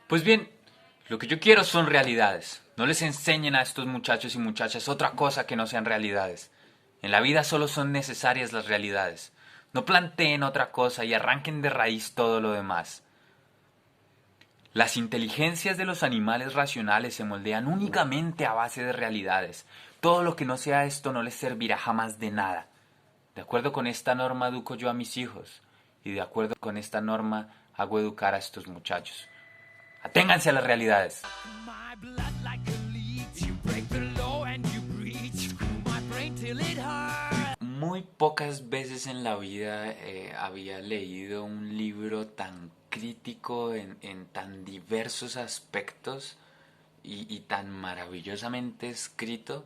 Pues bien, lo que yo quiero son realidades. No les enseñen a estos muchachos y muchachas otra cosa que no sean realidades. En la vida solo son necesarias las realidades. No planteen otra cosa y arranquen de raíz todo lo demás. Las inteligencias de los animales racionales se moldean únicamente a base de realidades. Todo lo que no sea esto no les servirá jamás de nada. De acuerdo con esta norma educo yo a mis hijos y de acuerdo con esta norma hago educar a estos muchachos. Aténganse a las realidades. My blood like a leech. You break the law and you breach. My brain till it hurts. Muy pocas veces en la vida había leído un libro tan crítico en tan diversos aspectos y tan maravillosamente escrito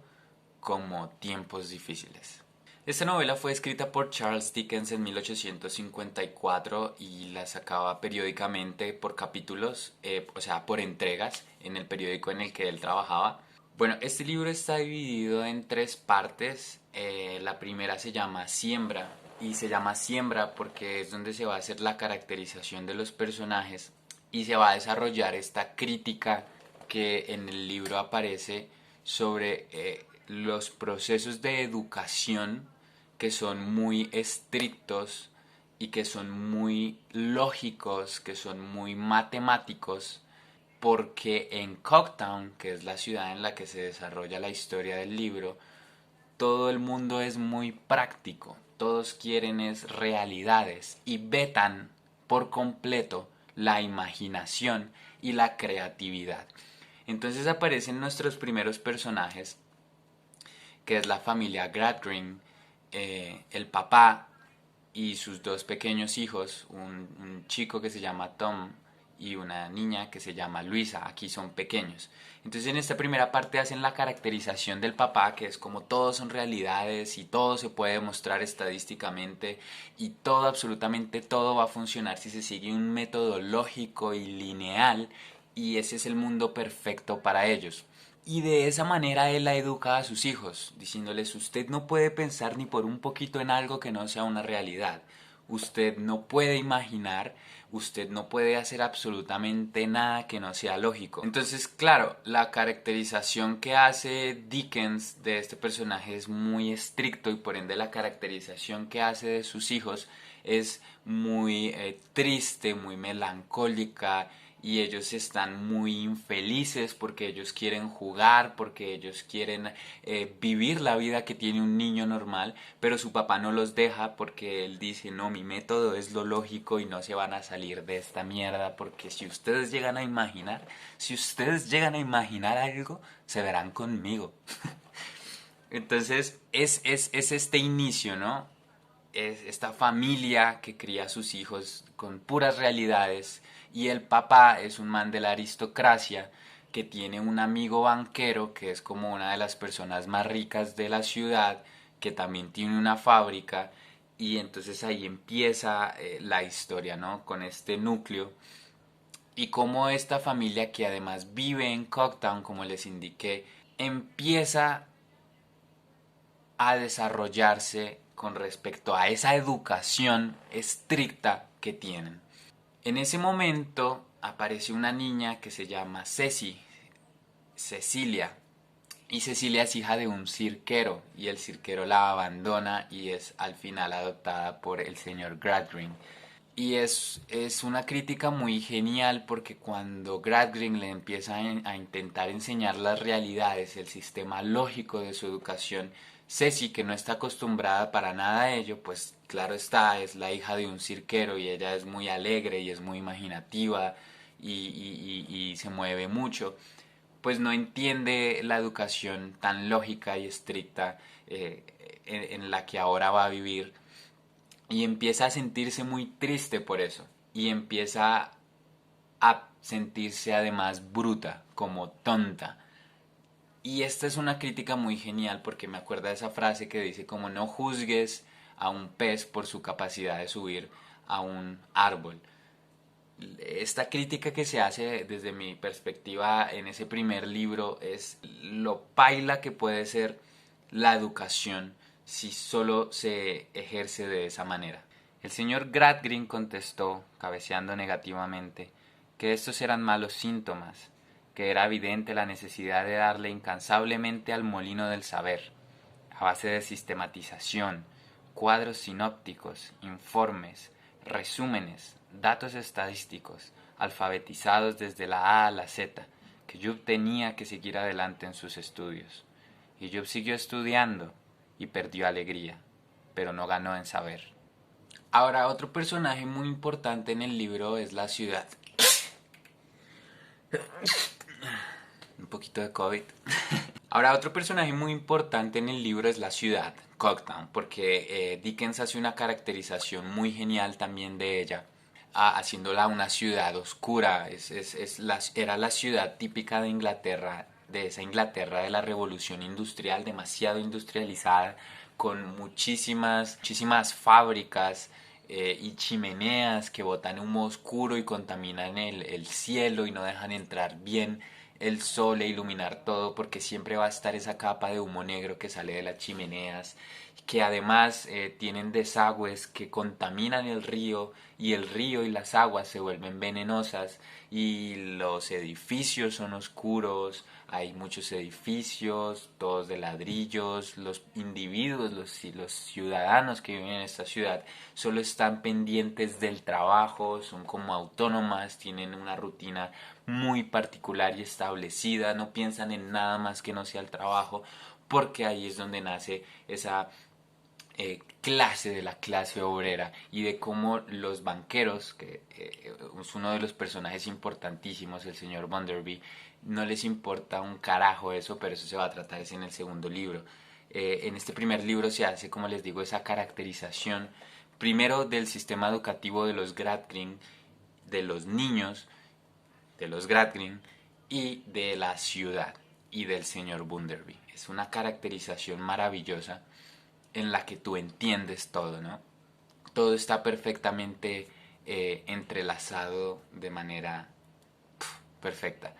como Tiempos difíciles. Esta novela fue escrita por Charles Dickens en 1854 y la sacaba periódicamente por capítulos, o sea, por entregas en el periódico en el que él trabajaba. Bueno, este libro está dividido en tres partes. La primera se llama Siembra y se llama Siembra porque es donde se va a hacer la caracterización de los personajes y se va a desarrollar esta crítica que en el libro aparece sobre los procesos de educación que son muy estrictos y que son muy lógicos, que son muy matemáticos, porque en Cogtown, que es la ciudad en la que se desarrolla la historia del libro, todo el mundo es muy práctico, todos quieren es realidades y vetan por completo la imaginación y la creatividad. Entonces aparecen nuestros primeros personajes, que es la familia Gradgrin, el papá y sus dos pequeños hijos, un chico que se llama Tom y una niña que se llama Luisa. Aquí son pequeños. Entonces en esta primera parte hacen la caracterización del papá, que es como todos son realidades y todo se puede demostrar estadísticamente y todo, absolutamente todo va a funcionar si se sigue un método lógico y lineal y ese es el mundo perfecto para ellos. Y de esa manera él la educa a sus hijos, diciéndoles: usted no puede pensar ni por un poquito en algo que no sea una realidad. Usted no puede imaginar, usted no puede hacer absolutamente nada que no sea lógico. Entonces, claro, la caracterización que hace Dickens de este personaje es muy estricto y por ende la caracterización que hace de sus hijos es muy triste, muy melancólica y ellos están muy infelices porque ellos quieren jugar, porque ellos quieren vivir la vida que tiene un niño normal, pero su papá no los deja porque él dice: no, mi método es lo lógico y no se van a salir de esta mierda porque si ustedes llegan a imaginar, si ustedes llegan a imaginar algo, se verán conmigo. Entonces es este inicio, ¿no? Es esta familia que cría a sus hijos con puras realidades y el papá es un man de la aristocracia que tiene un amigo banquero que es como una de las personas más ricas de la ciudad, que también tiene una fábrica y entonces ahí empieza la historia, ¿no? Con este núcleo y cómo esta familia que además vive en Cogtown, como les indiqué, empieza a desarrollarse con respecto a esa educación estricta que tienen. En ese momento aparece una niña que se llama Cecilia, y Cecilia es hija de un cirquero y el cirquero la abandona y es al final adoptada por el señor Gradgrin. Y es una crítica muy genial porque cuando Gradgrin le empieza a intentar enseñar las realidades, el sistema lógico de su educación, Ceci, que no está acostumbrada para nada a ello, pues claro está, es la hija de un cirquero y ella es muy alegre y es muy imaginativa y se mueve mucho, pues no entiende la educación tan lógica y estricta en la que ahora va a vivir y empieza a sentirse muy triste por eso y empieza a sentirse además bruta, como tonta. Y esta es una crítica muy genial porque me acuerda de esa frase que dice como: no juzgues a un pez por su capacidad de subir a un árbol. Esta crítica que se hace desde mi perspectiva en ese primer libro es lo paila que puede ser la educación si solo se ejerce de esa manera. El señor Gradgrin contestó, cabeceando negativamente: que estos eran malos síntomas, que era evidente la necesidad de darle incansablemente al molino del saber, a base de sistematización, cuadros sinópticos, informes, resúmenes, datos estadísticos, alfabetizados desde la A a la Z, que Job tenía que seguir adelante en sus estudios. Y Job siguió estudiando y perdió alegría, pero no ganó en saber. Ahora, otro personaje muy importante en el libro es la ciudad. Un poquito de COVID. Ahora, otro personaje muy importante en el libro es la ciudad, Cogtown, porque Dickens hace una caracterización muy genial también de ella, haciéndola una ciudad oscura. Era la ciudad típica de Inglaterra, de esa Inglaterra de la Revolución Industrial, demasiado industrializada, con muchísimas fábricas y chimeneas que botan humo oscuro y contaminan el cielo y no dejan entrar bien el sol e iluminar todo, porque siempre va a estar esa capa de humo negro que sale de las chimeneas, que además tienen desagües que contaminan el río, y el río y las aguas se vuelven venenosas, y los edificios son oscuros. Hay muchos edificios, todos de ladrillos. Los individuos, los ciudadanos que viven en esta ciudad solo están pendientes del trabajo, son como autónomas, tienen una rutina muy particular y establecida, no piensan en nada más que no sea el trabajo, porque ahí es donde nace esa clase de la clase obrera, y de cómo los banqueros, que es uno de los personajes importantísimos, el señor Bunderby, no les importa un carajo eso, pero eso se va a tratar en el segundo libro. En este primer libro se hace, como les digo, esa caracterización, primero del sistema educativo de los Gradgrind, de los niños, de los Gradgrind, y de la ciudad y del señor Bunderby. Es una caracterización maravillosa en la que tú entiendes todo, ¿no? Todo está perfectamente entrelazado de manera perfecta.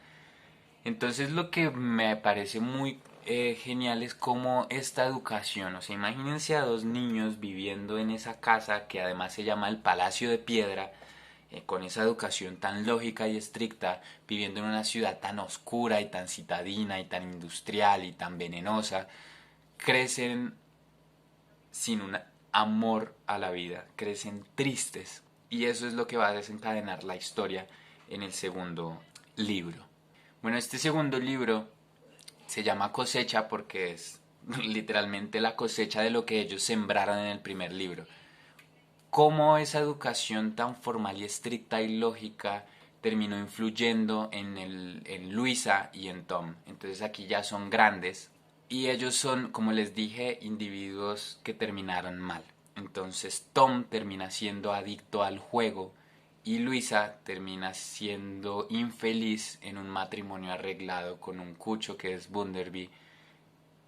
Entonces, lo que me parece muy genial es cómo esta educación, o sea, imagínense a dos niños viviendo en esa casa que además se llama el Palacio de Piedra, con esa educación tan lógica y estricta, viviendo en una ciudad tan oscura y tan citadina y tan industrial y tan venenosa. Crecen sin un amor a la vida, crecen tristes, y eso es lo que va a desencadenar la historia en el segundo libro. Bueno, este segundo libro se llama Cosecha porque es literalmente la cosecha de lo que ellos sembraron en el primer libro. Cómo esa educación tan formal y estricta y lógica terminó influyendo en Luisa y en Tom. Entonces aquí ya son grandes, y ellos son, como les dije, individuos que terminaron mal. Entonces Tom termina siendo adicto al juego, y Luisa termina siendo infeliz en un matrimonio arreglado con un cucho que es Bunderby,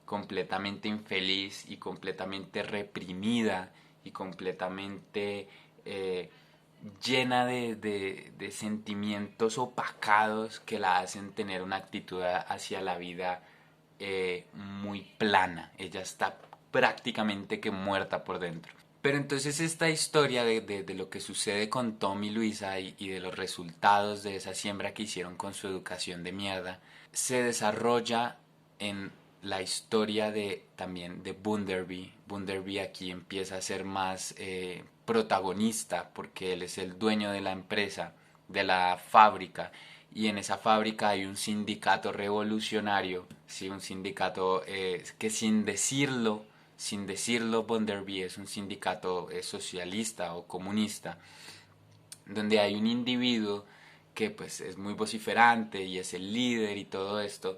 completamente infeliz y completamente reprimida y completamente llena de sentimientos opacados que la hacen tener una actitud hacia la vida muy plana. Ella está prácticamente que muerta por dentro. Pero entonces esta historia de lo que sucede con Tom y Luisa, y de los resultados de esa siembra que hicieron con su educación de mierda, se desarrolla en la historia también de Bunderby. Bunderby aquí empieza a ser más protagonista, porque él es el dueño de la empresa, de la fábrica, y en esa fábrica hay un sindicato revolucionario, sí, un sindicato que sin decirlo, Bunderby es un sindicato socialista o comunista, donde hay un individuo que pues es muy vociferante y es el líder y todo esto,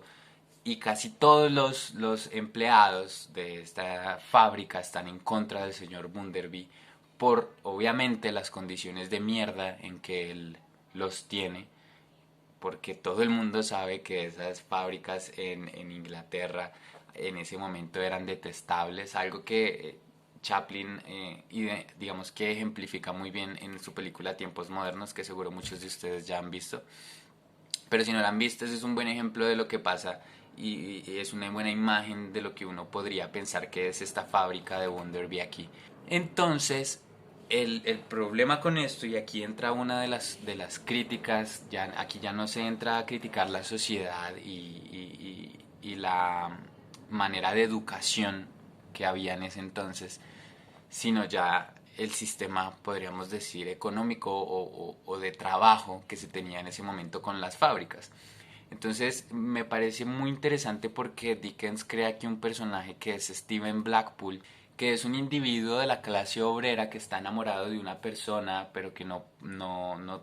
y casi todos los empleados de esta fábrica están en contra del señor Bunderby por, obviamente, las condiciones de mierda en que él los tiene, porque todo el mundo sabe que esas fábricas en Inglaterra en ese momento eran detestables, algo que Chaplin digamos que ejemplifica muy bien en su película Tiempos Modernos, que seguro muchos de ustedes ya han visto. Pero si no la han visto, ese es un buen ejemplo de lo que pasa, y es una buena imagen de lo que uno podría pensar que es esta fábrica de Bunderby aquí. Entonces, el problema con esto, y aquí entra una de las críticas, aquí ya no se entra a criticar la sociedad y la manera de educación que había en ese entonces, sino ya el sistema, podríamos decir, económico o de trabajo que se tenía en ese momento con las fábricas. Entonces me parece muy interesante porque Dickens crea aquí un personaje que es Stephen Blackpool, que es un individuo de la clase obrera que está enamorado de una persona, pero que no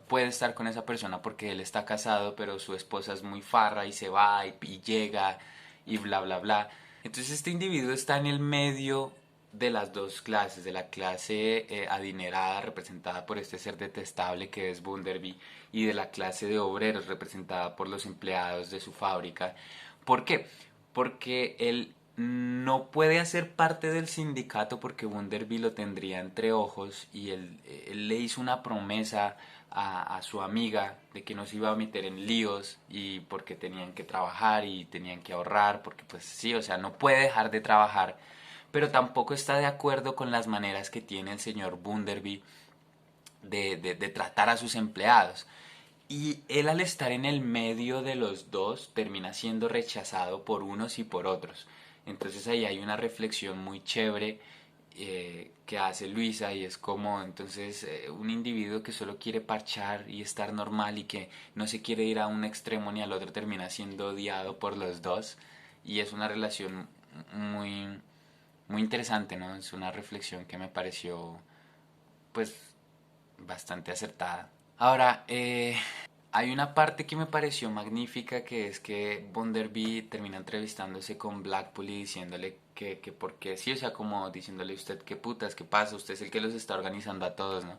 puede estar con esa persona porque él está casado, pero su esposa es muy farra y se va y llega y bla bla bla. Entonces este individuo está en el medio de las dos clases, de la clase adinerada representada por este ser detestable que es Bunderby y de la clase de obreros representada por los empleados de su fábrica. ¿Por qué? Porque él no puede hacer parte del sindicato porque Bunderby lo tendría entre ojos y él le hizo una promesa a su amiga de que no se iba a meter en líos y porque tenían que trabajar y tenían que ahorrar porque pues sí, o sea, no puede dejar de trabajar, pero tampoco está de acuerdo con las maneras que tiene el señor Bunderby de tratar a sus empleados. Y él al estar en el medio de los dos termina siendo rechazado por unos y por otros. Entonces ahí hay una reflexión muy chévere que hace Luisa y es como entonces un individuo que solo quiere parchar y estar normal y que no se quiere ir a un extremo ni al otro termina siendo odiado por los dos y es una relación muy muy interesante, ¿no? Es una reflexión que me pareció pues bastante acertada. Ahora, hay una parte que me pareció magnífica que es que Bonderby termina entrevistándose con Blackpool y diciéndole que por qué sí, o sea, como diciéndole usted qué putas, qué pasa, usted es el que los está organizando a todos, ¿no?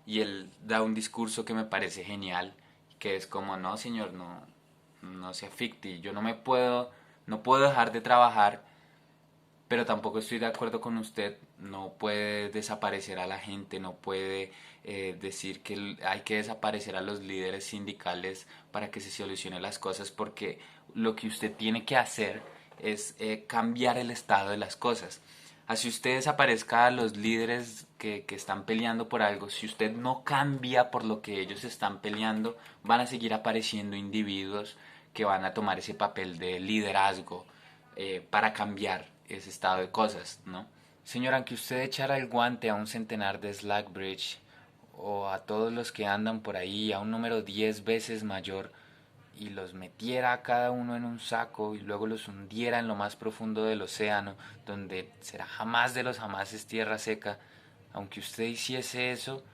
Y él da un discurso que me parece genial, que es como, no señor, no sea ficti, yo no puedo dejar de trabajar pero tampoco estoy de acuerdo con usted. No puede desaparecer a la gente, no puede decir que hay que desaparecer a los líderes sindicales para que se solucionen las cosas, porque lo que usted tiene que hacer es cambiar el estado de las cosas. Así usted desaparezca a los líderes que están peleando por algo, si usted no cambia por lo que ellos están peleando, van a seguir apareciendo individuos que van a tomar ese papel de liderazgo para cambiar ese estado de cosas, ¿no? Señor, aunque usted echara el guante a un centenar de Slackbridge o a todos los que andan por ahí a un número 10 veces mayor y los metiera a cada uno en un saco y luego los hundiera en lo más profundo del océano, donde será jamás de los jamases tierra seca, aunque usted hiciese eso,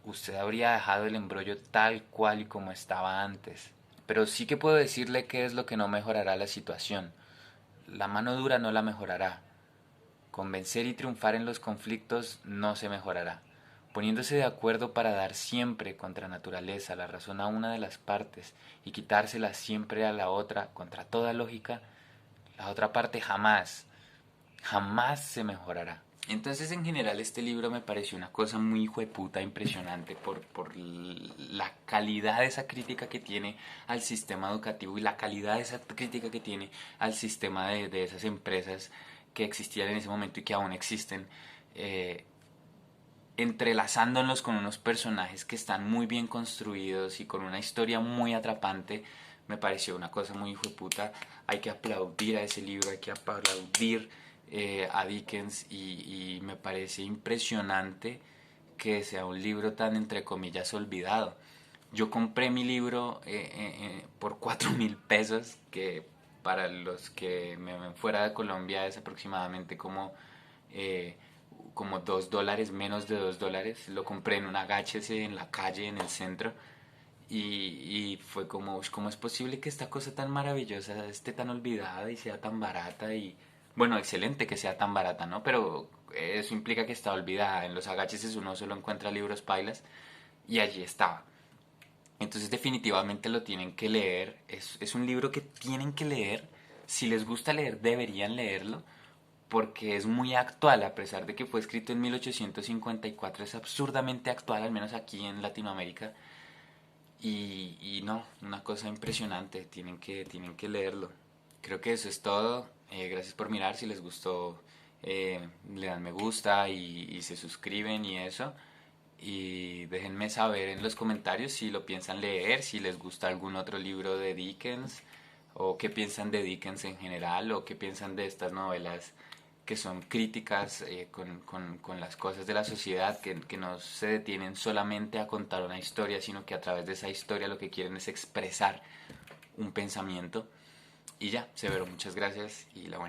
usted habría dejado el embrollo tal cual y como estaba antes. Pero sí que puedo decirle qué es lo que no mejorará la situación. La mano dura no la mejorará. Convencer y triunfar en los conflictos no se mejorará. Poniéndose de acuerdo para dar siempre contra naturaleza la razón a una de las partes y quitársela siempre a la otra contra toda lógica, la otra parte jamás, jamás se mejorará. Entonces en general este libro me pareció una cosa muy hijueputa, impresionante por la calidad de esa crítica que tiene al sistema educativo y la calidad de esa crítica que tiene al sistema de esas empresas que existían en ese momento y que aún existen, entrelazándolos con unos personajes que están muy bien construidos y con una historia muy atrapante. Me pareció una cosa muy hijueputa. Hay que aplaudir a ese libro, hay que aplaudir a Dickens y me parece impresionante que sea un libro tan entre comillas olvidado. Yo compré mi libro por 4.000 pesos, que para los que me ven fuera de Colombia es aproximadamente como $2, menos de $2. Lo compré en un agáchese en la calle, en el centro. Y fue como, ¿cómo es posible que esta cosa tan maravillosa esté tan olvidada y sea tan barata? Y bueno, excelente que sea tan barata, ¿no? Pero eso implica que está olvidada. En los agácheses uno solo encuentra libros pailas y allí estaba. Entonces definitivamente lo tienen que leer. Es un libro que tienen que leer. Si les gusta leer, deberían leerlo porque es muy actual, a pesar de que fue escrito en 1854, es absurdamente actual, al menos aquí en Latinoamérica. Y no, una cosa impresionante, tienen que leerlo. Creo que eso es todo. Gracias por mirar, si les gustó le dan me gusta y se suscriben y eso. Y déjenme saber en los comentarios si lo piensan leer, si les gusta algún otro libro de Dickens, o qué piensan de Dickens en general, o qué piensan de estas novelas que son críticas con las cosas de la sociedad, que no se detienen solamente a contar una historia, sino que a través de esa historia lo que quieren es expresar un pensamiento. Y ya, Severo, muchas gracias y la buena.